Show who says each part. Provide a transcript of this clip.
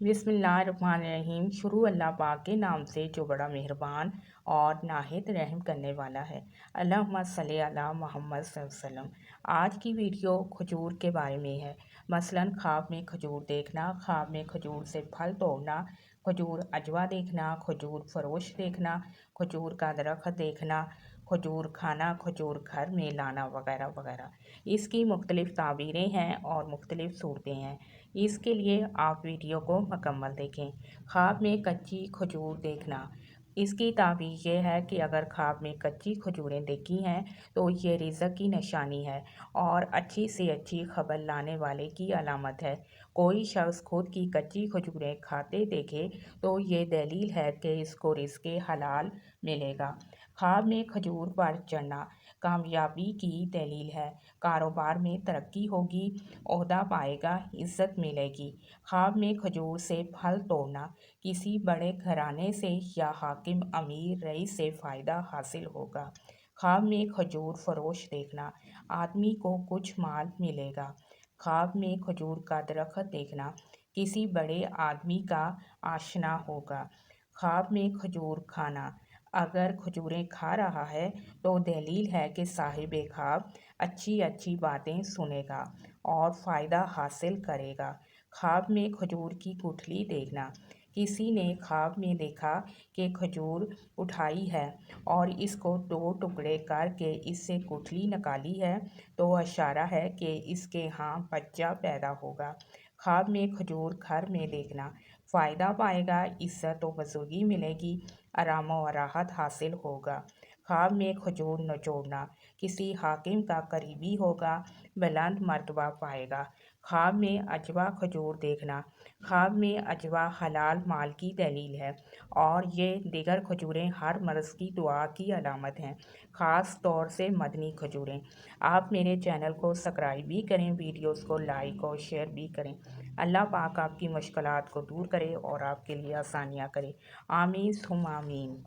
Speaker 1: बिस्मिल्लाहिर्रहमानिर्रहीम। शुरू अल्लाह पाक के नाम से जो बड़ा मेहरबान और नाहित रहम करने वाला है। अल्लाहुम्मा सल्ली अला मुहम्मद सल्लल्लाहु अलैहि वसल्लम। आज की वीडियो खजूर के बारे में है। मसलन ख्वाब में खजूर देखना, ख्वाब में खजूर से फल तोड़ना, खजूर अजवा देखना, खजूर फरोश देखना, खजूर का दरख्त देखना, खजूर खाना, खजूर घर में लाना वगैरह वगैरह। इसकी मुख्तलिफ़ ताबीरें हैं और मुख्तलिफ़ सूरतें हैं। इसके लिए आप वीडियो को मुकम्मल देखें। ख्वाब में कच्ची खजूर देखना, इसकी ताबीर ये है कि अगर ख्वाब में कच्ची खजूरें देखी हैं तो ये रिज़्क़ की निशानी है और अच्छी से अच्छी खबर लाने वाले की अलामत है। कोई शख्स खुद की कच्ची खजूरें खाते देखे तो ये दलील है कि इसको रिज़्क़ हलाल मिलेगा। ख्वाब में खजूर पर चढ़ना कामयाबी की दलील है। कारोबार में तरक्की होगी, ओहदा पाएगा, इज़्ज़त मिलेगी। ख्वाब में खजूर से फल तोड़ना किसी बड़े घराने से या हाकिम अमीर रईस से फ़ायदा हासिल होगा। ख्वाब में खजूर फरोश देखना, आदमी को कुछ माल मिलेगा। ख्वाब में खजूर का दरख्त देखना किसी बड़े आदमी का आशना होगा। ख्वाब में खजूर खाना, अगर खजूरें खा रहा है तो दलील है कि साहिब ख्वाब अच्छी अच्छी बातें सुनेगा और फ़ायदा हासिल करेगा। ख्वाब में खजूर की गुठली देखना, किसी ने ख्वाब में देखा कि खजूर उठाई है और इसको दो टुकड़े करके इससे गुठली निकाली है तो इशारा है कि इसके यहाँ बच्चा पैदा होगा। ख्वाब में खजूर घर में देखना, फ़ायदा पाएगा, इज़्ज़त व बुज़ुर्गी मिलेगी, आराम व राहत हासिल होगा। ख्वाब में खजूर नचोड़ना, किसी हाकिम का करीबी होगा, बुलंद मर्तबा पाएगा। ख्वाब में अजवा खजूर देखना, ख्वाब में अजवा हलाल माल की दलील है और ये दीगर खजूरें हर मर्ज़ की दुआ की अलामत हैं, ख़ास तौर से मदनी खजूरें। आप मेरे चैनल को सब्सक्राइब भी करें, वीडियोस को लाइक और शेयर भी करें। अल्लाह पाक आपकी मुश्किलात को दूर करे और आपके लिए आसानियाँ करे। आमीन सुम्मा आमीन।